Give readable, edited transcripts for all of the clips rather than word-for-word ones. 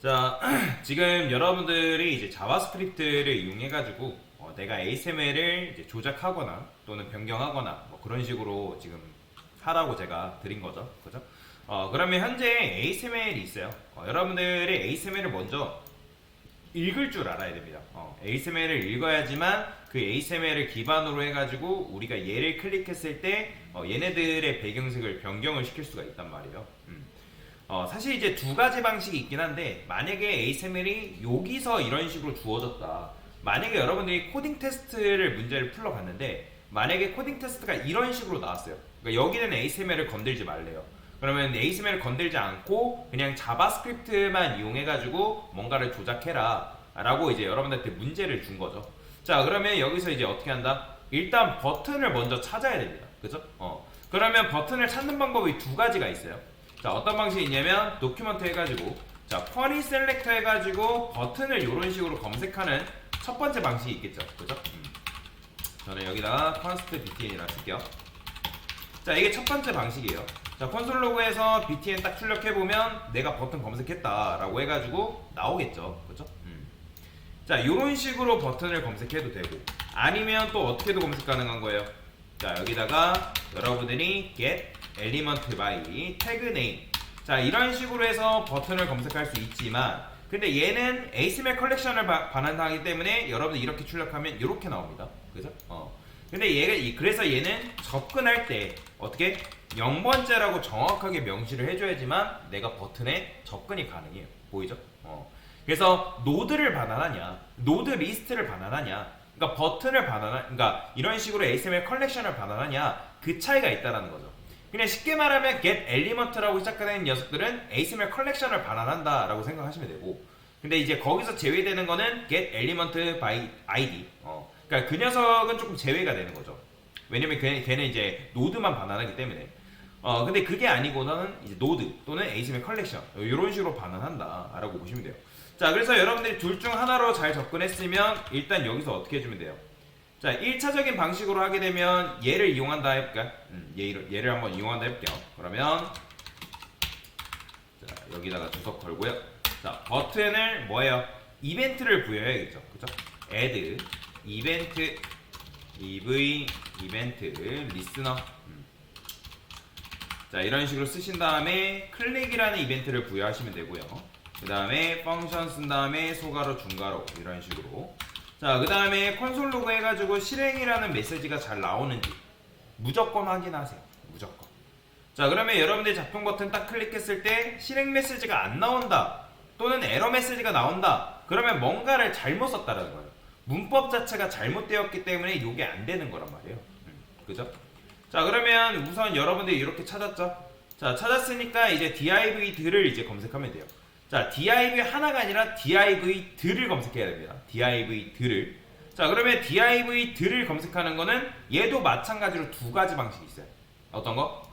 자, 지금 여러분들이 이제 자바스크립트를 이용해가지고 내가 HTML을 이제 조작하거나 또는 변경하거나 뭐 그런 식으로 지금 하라고 제가 드린 거죠. 그죠? 그러면 현재 HTML이 있어요. 여러분들이 HTML을 먼저 읽을 줄 알아야 됩니다. HTML을 읽어야지만 그 HTML을 기반으로 해가지고 우리가 얘를 클릭했을 때 얘네들의 배경색을 변경을 시킬 수가 있단 말이에요. 사실 이제 두 가지 방식이 있긴 한데, 만약에 HTML이 여기서 이런 식으로 주어졌다. 만약에 여러분들이 코딩 테스트를 문제를 풀러봤는데, 만약에 코딩 테스트가 이런 식으로 나왔어요. 그러니까 여기는 HTML을 건들지 말래요. 그러면 HTML을 건들지 않고 그냥 자바스크립트만 이용해가지고 뭔가를 조작해라 라고 이제 여러분들한테 문제를 준 거죠. 자, 그러면 여기서 이제 어떻게 한다? 일단 버튼을 먼저 찾아야 됩니다. 그죠? 그러면 버튼을 찾는 방법이 두 가지가 있어요. 자, 어떤 방식이 있냐면 도큐먼트 해가지고, 자, 쿼리 셀렉터 해가지고 버튼을 이런 식으로 검색하는 첫 번째 방식이 있겠죠. 그죠? 저는 여기다가 const btn이라 쓸게요. 자, 이게 첫 번째 방식이에요. 자, 콘솔 로그에서 btn 딱 출력해보면 내가 버튼 검색했다라고 해가지고 나오겠죠. 그죠? 자, 이런 식으로 버튼을 검색해도 되고, 아니면 또 어떻게도 검색 가능한 거예요. 자, 여기다가 여러분들이 get element by tag name, 자, 이런 식으로 해서 버튼을 검색할 수 있지만, 근데 얘는 HTML 컬렉션을 반환하기 때문에 여러분들 이렇게 출력하면 이렇게 나옵니다. 그죠? 근데 그래서 얘는 접근할 때 어떻게 0번째라고 정확하게 명시를 해줘야지만 내가 버튼에 접근이 가능해요. 보이죠? 그래서 노드를 반환하냐, 노드 리스트를 반환하냐, 그러니까 버튼을 그러니까 이런 식으로 HTML 컬렉션을 반환하냐, 그 차이가 있다라는 거죠. 그냥 쉽게 말하면 get element라고 시작하는 녀석들은 HTML 컬렉션을 반환한다 라고 생각하시면 되고, 근데 이제 거기서 제외되는 거는 get element by id. 그러니까 그 녀석은 조금 제외가 되는 거죠. 왜냐면 걔는 이제 노드만 반환하기 때문에. 근데 그게 아니고는 이제 노드 또는 HTML 컬렉션 이런 식으로 반환한다 라고 보시면 돼요. 자, 그래서 여러분들이 둘 중 하나로 잘 접근했으면 일단 여기서 어떻게 해주면 돼요? 자, 1차적인 방식으로 하게 되면 얘를 이용한다 해볼까요? 얘를 한번 이용한다 해볼게요. 그러면 자, 여기다가 주석 걸고요. 자, 버튼을 뭐예요? 이벤트를 부여해야겠죠. 그죠? add 이벤트 이벤트 리스너. 자, 이런 식으로 쓰신 다음에 클릭이라는 이벤트를 부여하시면 되고요. 그 다음에 펑션 쓴 다음에 소가로 중가로 이런 식으로. 자, 그 다음에 콘솔 로그 해가지고 실행이라는 메시지가 잘 나오는지 무조건 확인하세요. 무조건. 자, 그러면 여러분들 작동 버튼 딱 클릭했을 때 실행 메시지가 안 나온다 또는 에러 메시지가 나온다, 그러면 뭔가를 잘못 썼다는 거예요. 문법 자체가 잘못되었기 때문에 이게 안 되는 거란 말이에요. 그죠? 자, 그러면 우선 여러분들이 이렇게 찾았죠? 자, 찾았으니까 이제 div들을 이제 검색하면 돼요. 자, div 하나가 아니라 div들을 검색해야 됩니다. div들을. 자, 그러면 div들을 검색하는 거는 얘도 마찬가지로 두 가지 방식이 있어요. 어떤 거?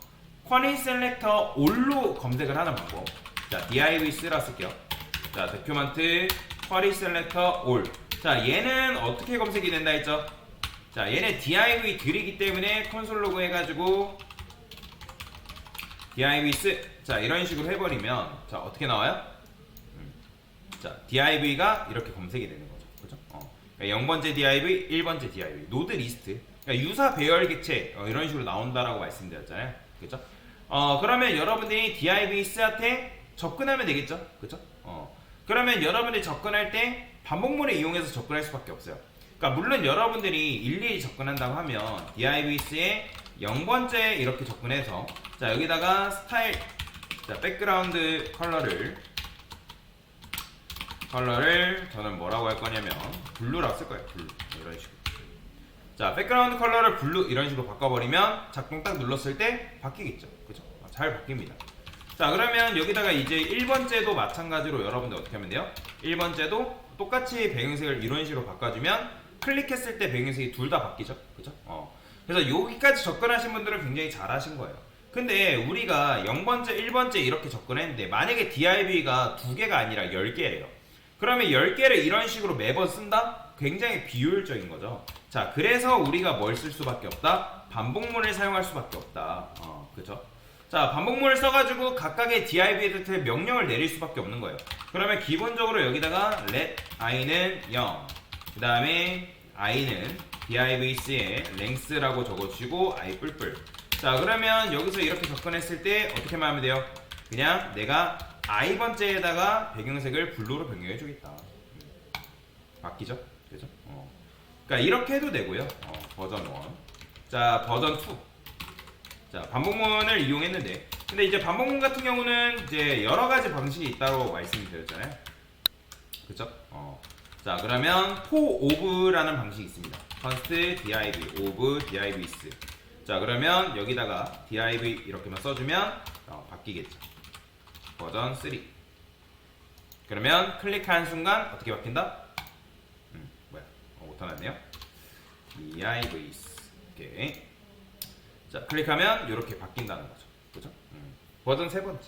쿼리 셀렉터 all로 검색을 하는 방법. 자, div 쓰라 쓸게요. 자, 도큐먼트 쿼리 셀렉터 all. 자, 얘는 어떻게 검색이 된다 했죠? 자, 얘는 div들이기 때문에 콘솔 로그 해가지고 divs, 자, 이런 식으로 해버리면 자, 어떻게 나와요? 자, div가 이렇게 검색이 되는 거죠. 그죠? 그러니까 0번째 div, 1번째 div, 노드 리스트. 그러니까 유사 배열 객체 이런 식으로 나온다라고 말씀드렸잖아요. 그죠? 그러면 여러분들이 divs한테 접근하면 되겠죠? 그죠? 그러면 여러분들이 접근할 때 반복문을 이용해서 접근할 수밖에 없어요. 그러니까 물론 여러분들이 일일이 접근한다고 하면 divs에 0번째 이렇게 접근해서, 자, 여기다가 스타일, 자, 백그라운드 컬러를 저는 뭐라고 할 거냐면 블루라고 쓸 거예요. 블루, 이런 식으로. 자, 백그라운드 컬러를 블루 이런 식으로 바꿔버리면 작동 딱 눌렀을 때 바뀌겠죠. 그죠? 잘 바뀝니다. 자, 그러면 여기다가 이제 1번째도 마찬가지로 여러분들 어떻게 하면 돼요? 1번째도 똑같이 배경색을 이런 식으로 바꿔주면 클릭했을 때 배경색이 둘 다 바뀌죠. 그죠? 그래서 여기까지 접근하신 분들은 굉장히 잘하신 거예요. 근데 우리가 0번째, 1번째 이렇게 접근했는데 만약에 div가 2개가 아니라 10개예요. 그러면 10개를 이런 식으로 매번 쓴다? 굉장히 비효율적인 거죠. 자, 그래서 우리가 뭘 쓸 수밖에 없다? 반복문을 사용할 수밖에 없다. 그죠? 자, 반복문을 써가지고 각각의 div 에디터에 명령을 내릴 수밖에 없는 거예요. 그러면 기본적으로 여기다가 let i는 0, 그 다음에 i는 divs에 length라고 적어주시고 i 뿔뿔. 자, 그러면 여기서 이렇게 접근했을 때 어떻게 말하면 돼요? 그냥 내가 i번째에다가 배경색을 블루로 변경해 주겠다. 바뀌죠? 그죠? 그러니까 이렇게 해도 되고요. 버전 1. 자, 버전 2. 자, 반복문을 이용했는데, 근데 이제 반복문 같은 경우는 이제 여러 가지 방식이 있다고 말씀드렸잖아요. 그쵸? 자, 그러면 for of라는 방식이 있습니다. first div of divs. 자, 그러면 여기다가 div 이렇게만 써주면 바뀌겠죠. 버전 3. 그러면 클릭한 순간 어떻게 바뀐다? 뭐야? 못 하났네요. divs. 오케이. 자, 클릭하면 이렇게 바뀐다는 거죠. 그죠? 버전 세 번째.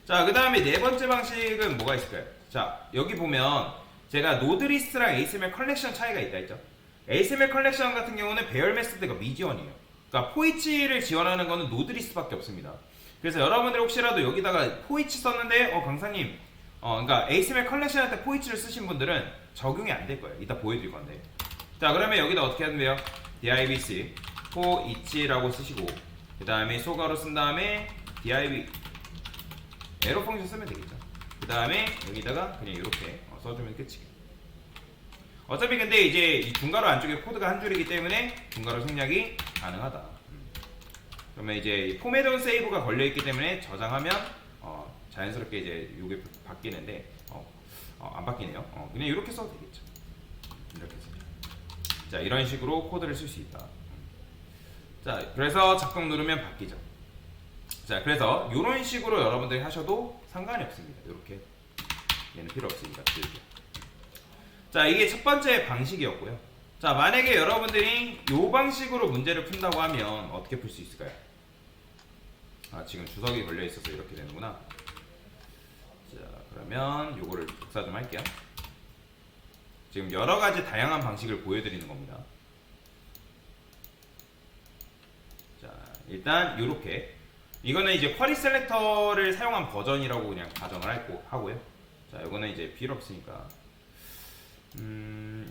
자, 그 다음에 네 번째 방식은 뭐가 있을까요? 자, 여기 보면 제가 노드리스트랑 ASML 컬렉션 차이가 있다 했죠. ASML 컬렉션 같은 경우는 배열 메소드가 미지원이에요. 그러니까 포이치를 지원하는 거는 노드리스트밖에 없습니다. 그래서 여러분들 혹시라도 여기다가 포이치 썼는데 강사님 그러니까 ASML 컬렉션 할 때 포이치를 쓰신 분들은 적용이 안 될 거예요. 이따 보여드릴 건데. 자, 그러면 여기다 어떻게 하면 돼요? divc 포이치라고 쓰시고, 그 다음에 소가로 쓴 다음에 div 에러 펑션 쓰면 되겠죠. 그 다음에 여기다가 그냥 이렇게 써주면 끝이에요. 어차피 근데 이제 이 중괄호 안쪽에 코드가 한 줄이기 때문에 중괄호 생략이 가능하다. 그러면 이제 포맷온 세이브가 걸려있기 때문에 저장하면 자연스럽게 이제 이게 바뀌는데 안 바뀌네요. 그냥 이렇게 써도 되겠죠. 이렇게 써요. 자, 이런 식으로 코드를 쓸 수 있다. 자, 그래서 작동 누르면 바뀌죠. 자, 그래서 이런 식으로 여러분들이 하셔도 상관이 없습니다. 이렇게 얘는 필요 없으니까 길게. 자, 이게 첫 번째 방식이었고요. 자, 만약에 여러분들이 이 방식으로 문제를 푼다고 하면 어떻게 풀 수 있을까요? 지금 주석이 걸려 있어서 이렇게 되는구나. 자, 그러면 요거를 복사 좀 할게요. 지금 여러 가지 다양한 방식을 보여드리는 겁니다. 자, 일단 요렇게 이거는 이제 쿼리 셀렉터를 사용한 버전이라고 그냥 가정을 하고요. 자, 요거는 이제 필요 없으니까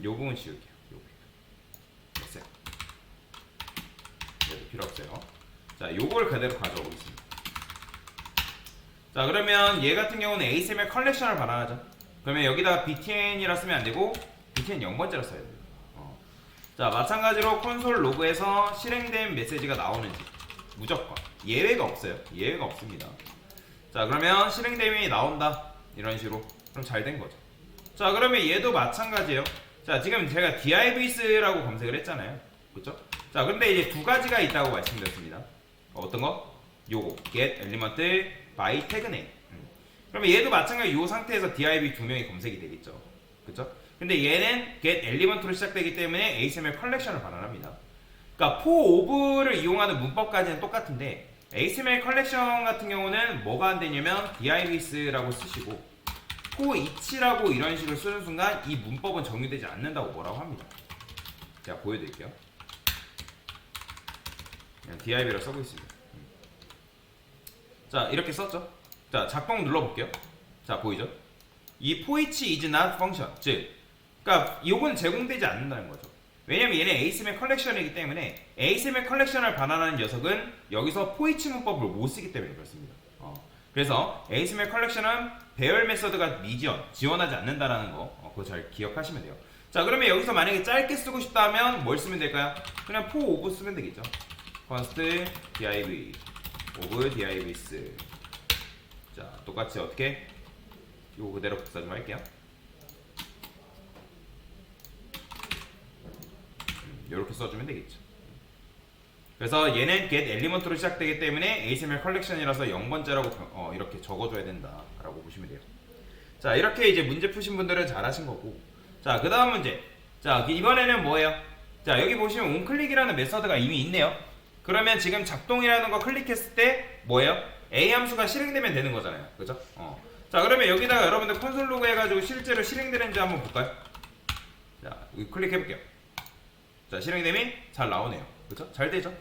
요 부분 지울게요. 됐어요. 얘도 필요 없어요. 자, 요걸 그대로 가져오고 있습니다. 자, 그러면 얘 같은 경우는 ASML 컬렉션을 발행하죠. 그러면 여기다가 btn이라 쓰면 안 되고 btn 0번째라 써야 돼요. 자, 마찬가지로 콘솔 로그에서 실행된 메시지가 나오는지 무조건 예외가 없어요. 예외가 없습니다. 자, 그러면 실행됨이 나온다 이런 식으로 그럼 잘 된 거죠. 자, 그러면 얘도 마찬가지예요. 자, 지금 제가 divs라고 검색을 했잖아요. 그렇죠? 자, 근데 이제 두 가지가 있다고 말씀드렸습니다. 어떤 거? 요거 get element by tag name. 그러면 얘도 마찬가지 이 상태에서 div 두 명이 검색이 되겠죠. 그렇죠? 근데 얘는 get element로 시작되기 때문에 ASML 컬렉션을 발언합니다. 그러니까 for of를 이용하는 문법까지는 똑같은데 ASML 컬렉션 같은 경우는 뭐가 안 되냐면 divs라고 쓰시고 for each라고 이런 식으로 쓰는 순간 이 문법은 적용되지 않는다고 뭐라고 합니다. 제가 보여드릴게요. 그냥 div라고 써고 있습니다. 자, 이렇게 썼죠. 자, 작동 눌러볼게요. 자, 보이죠? 이 for each is not function, 즉 그러니까 이건 제공되지 않는다는 거죠. 왜냐면 얘는 ASML 컬렉션이기 때문에 ASML 컬렉션을 반환하는 녀석은 여기서 for each 문법을 못 쓰기 때문에 그렇습니다. 그래서 ASML 컬렉션은 배열 메서드가 지원하지 않는다라는 거 그거 잘 기억하시면 돼요. 자, 그러면 여기서 만약에 짧게 쓰고 싶다면 뭘 쓰면 될까요? 그냥 for of 쓰면 되겠죠. const div of divs. 자, 똑같이 어떻게 요거 그대로 복사 좀 할게요. 이렇게 써주면 되겠죠. 그래서 얘는 get element로 시작되기 때문에 ASML 컬렉션이라서 0번째라고 이렇게 적어줘야 된다라고 보시면 돼요. 자, 이렇게 이제 문제 푸신 분들은 잘하신 거고, 자, 그 다음 문제. 자, 이번에는 뭐예요? 자, 여기 보시면 onClick이라는 메서드가 이미 있네요. 그러면 지금 작동이라는 거 클릭했을 때 뭐예요? A 함수가 실행되면 되는 거잖아요. 그죠? 자, 그러면 여기다가 여러분들 콘솔 로그 해가지고 실제로 실행되는지 한번 볼까요? 자, 여기 클릭해볼게요. 자, 실행됨이 잘 나오네요. 그죠? 잘 되죠?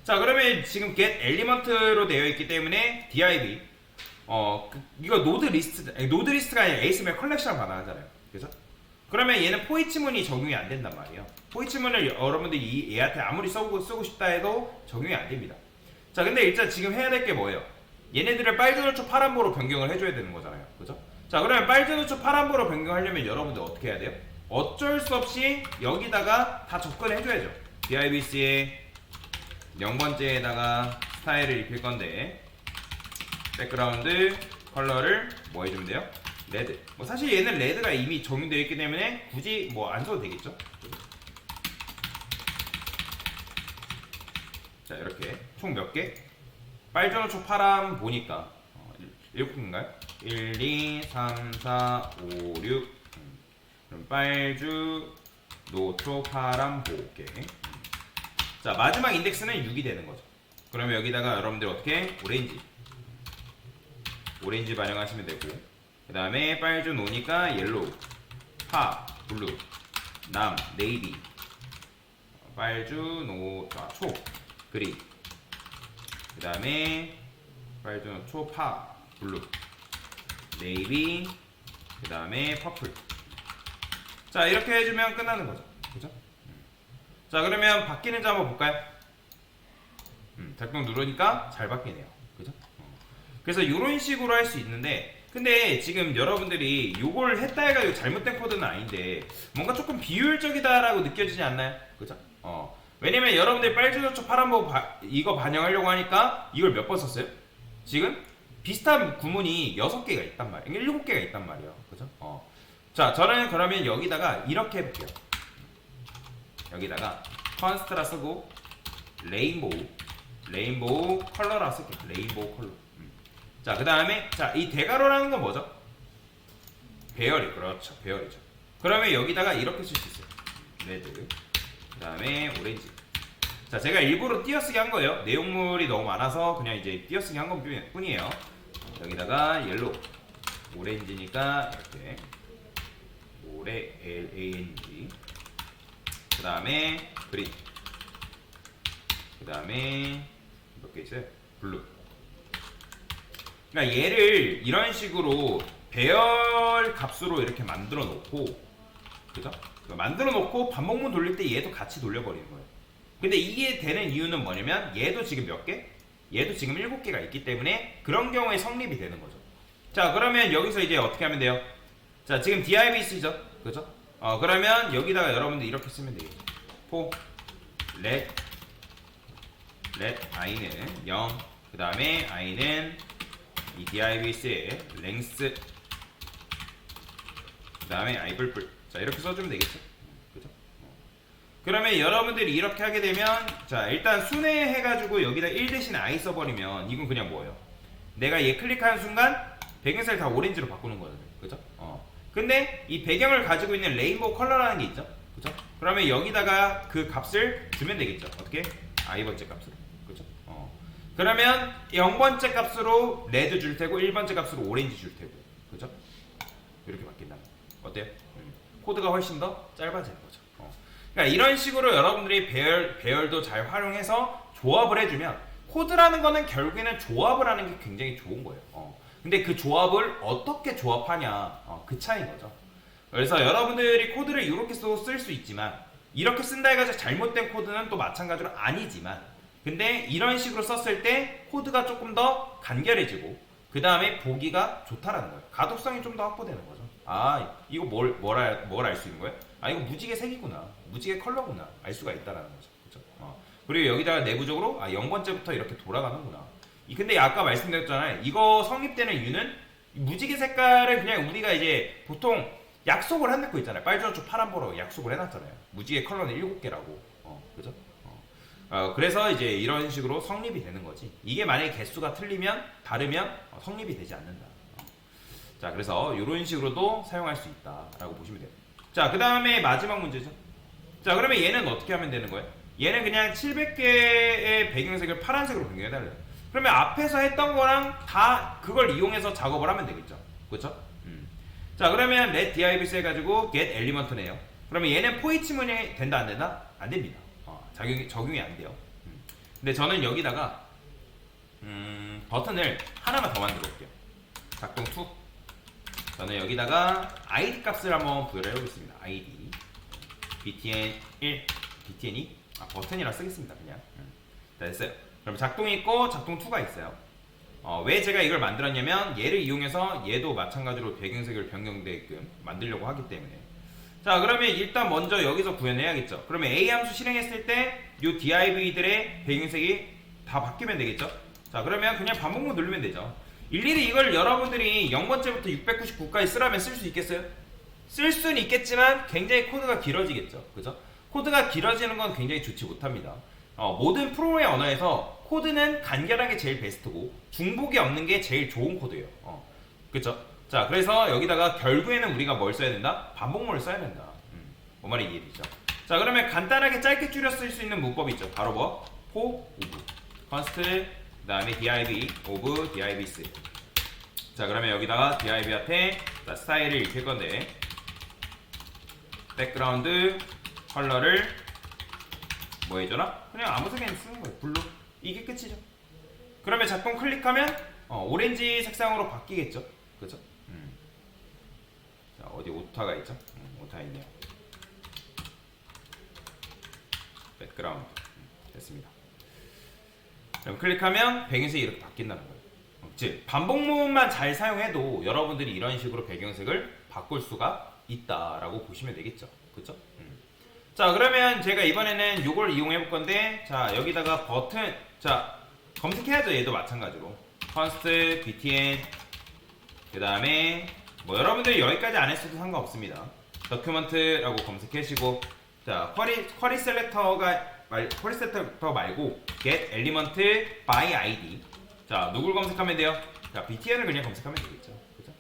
자, 그러면 지금 get element로 되어 있기 때문에 div 이거 노드 리스트가 아니라 asml 컬렉션 반응하잖아요. 그죠? 그러면 얘는 포이치문이 적용이 안 된단 말이에요. 포이치문을 여러분들이 얘한테 아무리 쓰고 싶다 해도 적용이 안 됩니다. 자, 근데 일단 지금 해야 될 게 뭐예요? 얘네들을 빨주노초 파란보로 변경을 해줘야 되는 거잖아요. 그죠? 자, 그러면 빨주노초 파란보로 변경하려면 여러분들 어떻게 해야 돼요? 어쩔 수 없이 여기다가 다 접근해줘야죠. divc에 0번째에다가 스타일을 입힐 건데 백그라운드 컬러를 뭐 해주면 돼요? 레드. 뭐 사실 얘는 레드가 이미 적용되어 있기 때문에 굳이 뭐 안 써도 되겠죠? 자, 이렇게 총 몇 개? 빨주노초 파란 보니까 7개인가요? 1, 2, 3, 4, 5, 6 그럼 빨주, 노초, 파란, 보게. 자, 마지막 인덱스는 6이 되는 거죠. 그러면 여기다가 여러분들 어떻게? 오렌지 반영하시면 되고, 그 다음에 빨주 노니까 옐로우, 파, 블루, 남, 네이비, 빨주, 노, 초, 그린, 그 다음에 빨주, 노, 초, 파, 블루, 네이비, 그 다음에 퍼플. 자, 이렇게 해주면 끝나는 거죠. 그죠? 자, 그러면 바뀌는지 한번 볼까요? 작동 누르니까 잘 바뀌네요. 그죠? 그래서 이런 식으로 할 수 있는데, 근데 지금 여러분들이 요걸 했다 해가지고 잘못된 코드는 아닌데 뭔가 조금 비효율적이다라고 느껴지지 않나요? 그죠? 왜냐면 여러분들이 빨주노초 파란보 이거 반영하려고 하니까 이걸 몇 번 썼어요? 지금 비슷한 구문이 6개가 있단 말이에요. 7개가 있단 말이에요. 그죠? 자, 저는 그러면 여기다가 이렇게 해볼게요. 여기다가 컨스트라 쓰고 레인보우 컬러라 쓸게요. 레인보우 컬러. 자, 그 다음에 이 대괄호라는 건 뭐죠? 배열이. 그렇죠, 배열이죠. 그러면 여기다가 이렇게 쓸 수 있어요. 레드, 그 다음에 오렌지. 자, 제가 일부러 띄어쓰기 한 거예요. 내용물이 너무 많아서 그냥 이제 띄어쓰기 한 것뿐이에요. 여기다가 옐로우, 오렌지니까 이렇게 LANG, 그 다음에 그린, 그 다음에 몇 개 있어요? 블루. 그러니까 얘를 이런 식으로 배열 값으로 이렇게 만들어 놓고, 그죠? 만들어 놓고 반복문 돌릴 때 얘도 같이 돌려버리는 거예요. 근데 이게 되는 이유는 뭐냐면 얘도 지금 몇 개? 얘도 지금 7개가 있기 때문에 그런 경우에 성립이 되는 거죠. 자, 그러면 여기서 이제 어떻게 하면 돼요? 자, 지금 divc죠? 그죠? 그러면 여기다가 여러분들 이렇게 쓰면 되겠죠. for let i는 0, 그 다음에 i는 이 divc의 length, 그 다음에 i불불. 자, 이렇게 써주면 되겠죠? 그죠? 그러면 여러분들이 이렇게 하게 되면, 자, 일단 순회해가지고 여기다 1 대신 i 써버리면 이건 그냥 뭐예요? 내가 얘 클릭하는 순간 배경색을 다 오렌지로 바꾸는 거잖아요. 그죠? 근데 이 배경을 가지고 있는 레인보우 컬러라는 게 있죠. 그죠? 그러면 여기다가 그 값을 주면 되겠죠. 어떻게? i번째 값으로. 그죠? 그러면 0번째 값으로 레드 줄 테고 1번째 값으로 오렌지 줄 테고. 그죠? 이렇게 바뀐다. 어때요? 코드가 훨씬 더 짧아지는 거죠. 그러니까 이런 식으로 여러분들이 배열도 잘 활용해서 조합을 해주면, 코드라는 거는 결국에는 조합을 하는 게 굉장히 좋은 거예요. 근데 그 조합을 어떻게 조합하냐, 그 차이인 거죠. 그래서 여러분들이 코드를 이렇게 쓸 수 있지만, 이렇게 쓴다 해가지고 잘못된 코드는 또 마찬가지로 아니지만, 근데 이런 식으로 썼을 때 코드가 조금 더 간결해지고, 그 다음에 보기가 좋다라는 거예요. 가독성이 좀 더 확보되는 거죠. 이거 뭘 알 수 있는 거예요? 이거 무지개 색이구나, 무지개 컬러구나, 알 수가 있다라는 거죠. 그렇죠? 그리고 여기다가 내부적으로 0번째부터 이렇게 돌아가는구나. 근데 아까 말씀드렸잖아요. 이거 성립되는 이유는 무지개 색깔을 그냥 우리가 이제 보통 약속을 해놓고 있잖아요. 빨주노초 파란보로 약속을 해놨잖아요. 무지개 컬러는 7개라고. 그죠? 그래서 이제 이런 식으로 성립이 되는 거지. 이게 만약에 개수가 다르면 성립이 되지 않는다. 자, 그래서 이런 식으로도 사용할 수 있다라고 보시면 돼요. 자, 그 다음에 마지막 문제죠. 자, 그러면 얘는 어떻게 하면 되는 거예요? 얘는 그냥 700개의 배경색을 파란색으로 변경해달래요. 그러면 앞에서 했던 거랑 다 그걸 이용해서 작업을 하면 되겠죠. 그렇죠? 자, 그러면 let divs 해가지고 get element네요. 그러면 얘는 포이치문이 된다 안 된다? 안 됩니다. 적용이 안 돼요. 근데 저는 여기다가 버튼을 하나만 더 만들어 볼게요. 작동 2. 저는 여기다가 id 값을 한번 부여를 해보겠습니다. id btn 1, btn 2. 버튼이라 쓰겠습니다. 그냥. 자, 됐어요. 그럼 작동이 있고 작동 2가 있어요. 왜 제가 이걸 만들었냐면 얘를 이용해서 얘도 마찬가지로 배경색을 변경되게끔 만들려고 하기 때문에. 자, 그러면 일단 먼저 여기서 구현해야겠죠. 그러면 A 함수 실행했을 때 이 div들의 배경색이 다 바뀌면 되겠죠. 자, 그러면 그냥 반복문 누르면 되죠. 일일이 이걸 여러분들이 0번째부터 699까지 쓰라면 쓸 수 있겠어요? 쓸 수는 있겠지만 굉장히 코드가 길어지겠죠. 그죠? 코드가 길어지는 건 굉장히 좋지 못합니다. 모든 프로그래밍 언어에서 코드는 간결한 게 제일 베스트고 중복이 없는 게 제일 좋은 코드예요. 그쵸? 자, 그래서 여기다가 결국에는 우리가 뭘 써야 된다? 반복문을 써야 된다. 뭔 말이 이해되죠? 자, 그러면 간단하게 짧게 줄여 쓸 수 있는 문법이 있죠. 바로 뭐? for of const 그 다음에 div of divs. 자, 그러면 여기다가 div 앞에 스타일을 익힐 건데 백그라운드 컬러를 뭐 해줘라? 그냥 아무 색이나 쓰는 거예요. 블루. 이게 끝이죠. 그러면 작동 클릭하면 오렌지 색상으로 바뀌겠죠. 그죠? 자, 어디 오타가 있죠? 오타 있네요. 백그라운드. 됐습니다. 그럼 클릭하면 배경색이 이렇게 바뀐다는 거예요. 즉 반복문만 잘 사용해도 여러분들이 이런 식으로 배경색을 바꿀 수가 있다라고 보시면 되겠죠. 그죠? 자, 그러면 제가 이번에는 이걸 이용해 볼 건데, 자, 여기다가 버튼, 자, 검색해야죠. 얘도 마찬가지로 const btn 그 다음에 뭐 여러분들이 여기까지 안 했어도 상관없습니다. document라고 검색하시고, 자, 쿼리 셀렉터 말고 get element by id. 자, 누굴 검색하면 돼요? 자, btn을 그냥 검색하면 되겠죠. 그죠?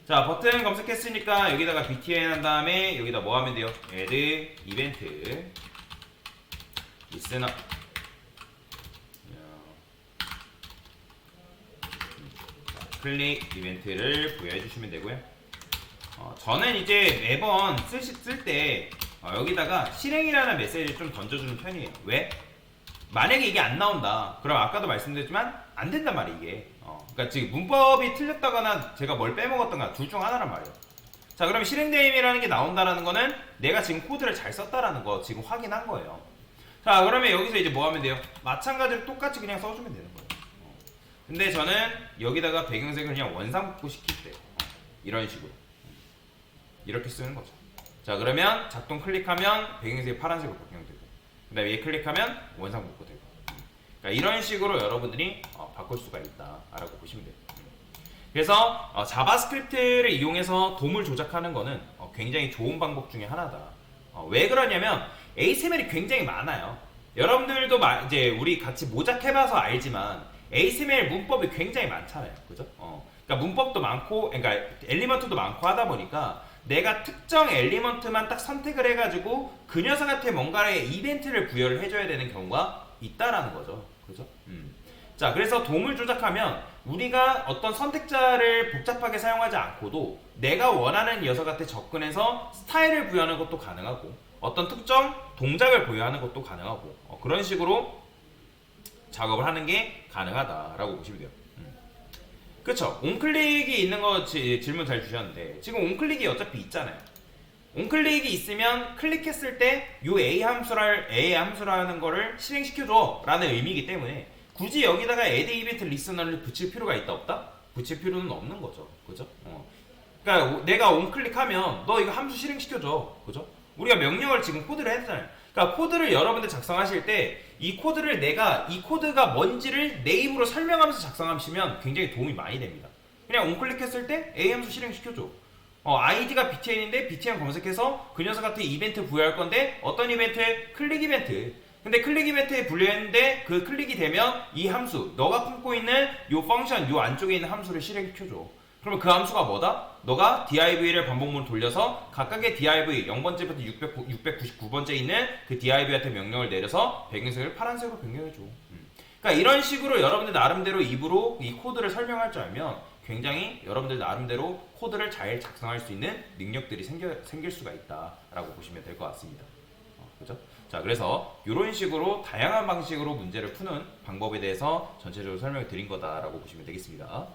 자, 버튼 검색했으니까 여기다가 btn 한 다음에 여기다 뭐 하면 돼요? add event listener. 클릭 이벤트를 부여해 주시면 되고요. 저는 이제 매번 쓸 때 여기다가 실행이라는 메시지를 좀 던져주는 편이에요. 왜? 만약에 이게 안 나온다. 그럼 아까도 말씀드렸지만 안 된단 말이에요. 이게. 그러니까 지금 문법이 틀렸다거나 제가 뭘 빼먹었던가 둘 중 하나란 말이에요. 자, 그럼 실행대임이라는 게 나온다라는 거는 내가 지금 코드를 잘 썼다라는 거 지금 확인한 거예요. 자, 그러면 여기서 이제 뭐 하면 돼요? 마찬가지로 똑같이 그냥 써주면 되는 거예요. 근데 저는 여기다가 배경색을 그냥 원상복구 시킬 때 이런 식으로 이렇게 쓰는 거죠. 자, 그러면 작동 클릭하면 배경색이 파란색으로 변경되고 그 다음에 얘 클릭하면 원상복구 되고, 그러니까 이런 식으로 여러분들이 바꿀 수가 있다라고 보시면 돼요. 그래서 자바스크립트를 이용해서 돔을 조작하는 거는 굉장히 좋은 방법 중에 하나다. 왜 그러냐면 ASML이 굉장히 많아요. 여러분들도 이제 우리 같이 모작해봐서 알지만 ASML 문법이 굉장히 많잖아요. 그죠? 그러니까 문법도 많고, 그러니까 엘리먼트도 많고 하다 보니까 내가 특정 엘리먼트만 딱 선택을 해가지고 그 녀석한테 뭔가의 이벤트를 부여를 해줘야 되는 경우가 있다라는 거죠. 그죠? 자, 그래서 돔을 조작하면 우리가 어떤 선택자를 복잡하게 사용하지 않고도 내가 원하는 녀석한테 접근해서 스타일을 부여하는 것도 가능하고 어떤 특정 동작을 부여하는 것도 가능하고 그런 식으로 작업을 하는 게 가능하다라고 보시면 돼요. 그쵸? 온클릭이 있는 거 질문 잘 주셨는데 지금 온클릭이 어차피 있잖아요. 온클릭이 있으면 클릭했을 때 요 A 함수라는 거를 실행시켜줘 라는 의미이기 때문에 굳이 여기다가 add event listener를 붙일 필요가 있다 없다? 붙일 필요는 없는 거죠. 그죠? 그러니까 내가 온클릭하면 너 이거 함수 실행시켜줘. 그죠? 우리가 명령을 지금 코드를 했잖아요. 그러니까 코드를 여러분들 작성하실 때 이 코드를 내가 이 코드가 뭔지를 내 입으로 설명하면서 작성하시면 굉장히 도움이 많이 됩니다. 그냥 온클릭했을 때 A 함수 실행시켜줘. id가 btn인데 btn 검색해서 그 녀석한테 이벤트 부여할 건데 어떤 이벤트? 클릭 이벤트. 근데 클릭 이벤트에 분류했는데 그 클릭이 되면 이 함수, 너가 품고 있는 요 펑션, 요 안쪽에 있는 함수를 실행시켜줘. 그러면 그 함수가 뭐다? 너가 div를 반복문을 돌려서 각각의 div 0번째부터 699번째 있는 그 div한테 명령을 내려서 배경색을 파란색으로 변경해줘. 그러니까 이런 식으로 여러분들 나름대로 입으로 이 코드를 설명할 줄 알면 굉장히 여러분들 나름대로 코드를 잘 작성할 수 있는 능력들이 생길 수가 있다라고 보시면 될 것 같습니다. 그죠? 자, 그래서 이런 식으로 다양한 방식으로 문제를 푸는 방법에 대해서 전체적으로 설명을 드린 거다라고 보시면 되겠습니다.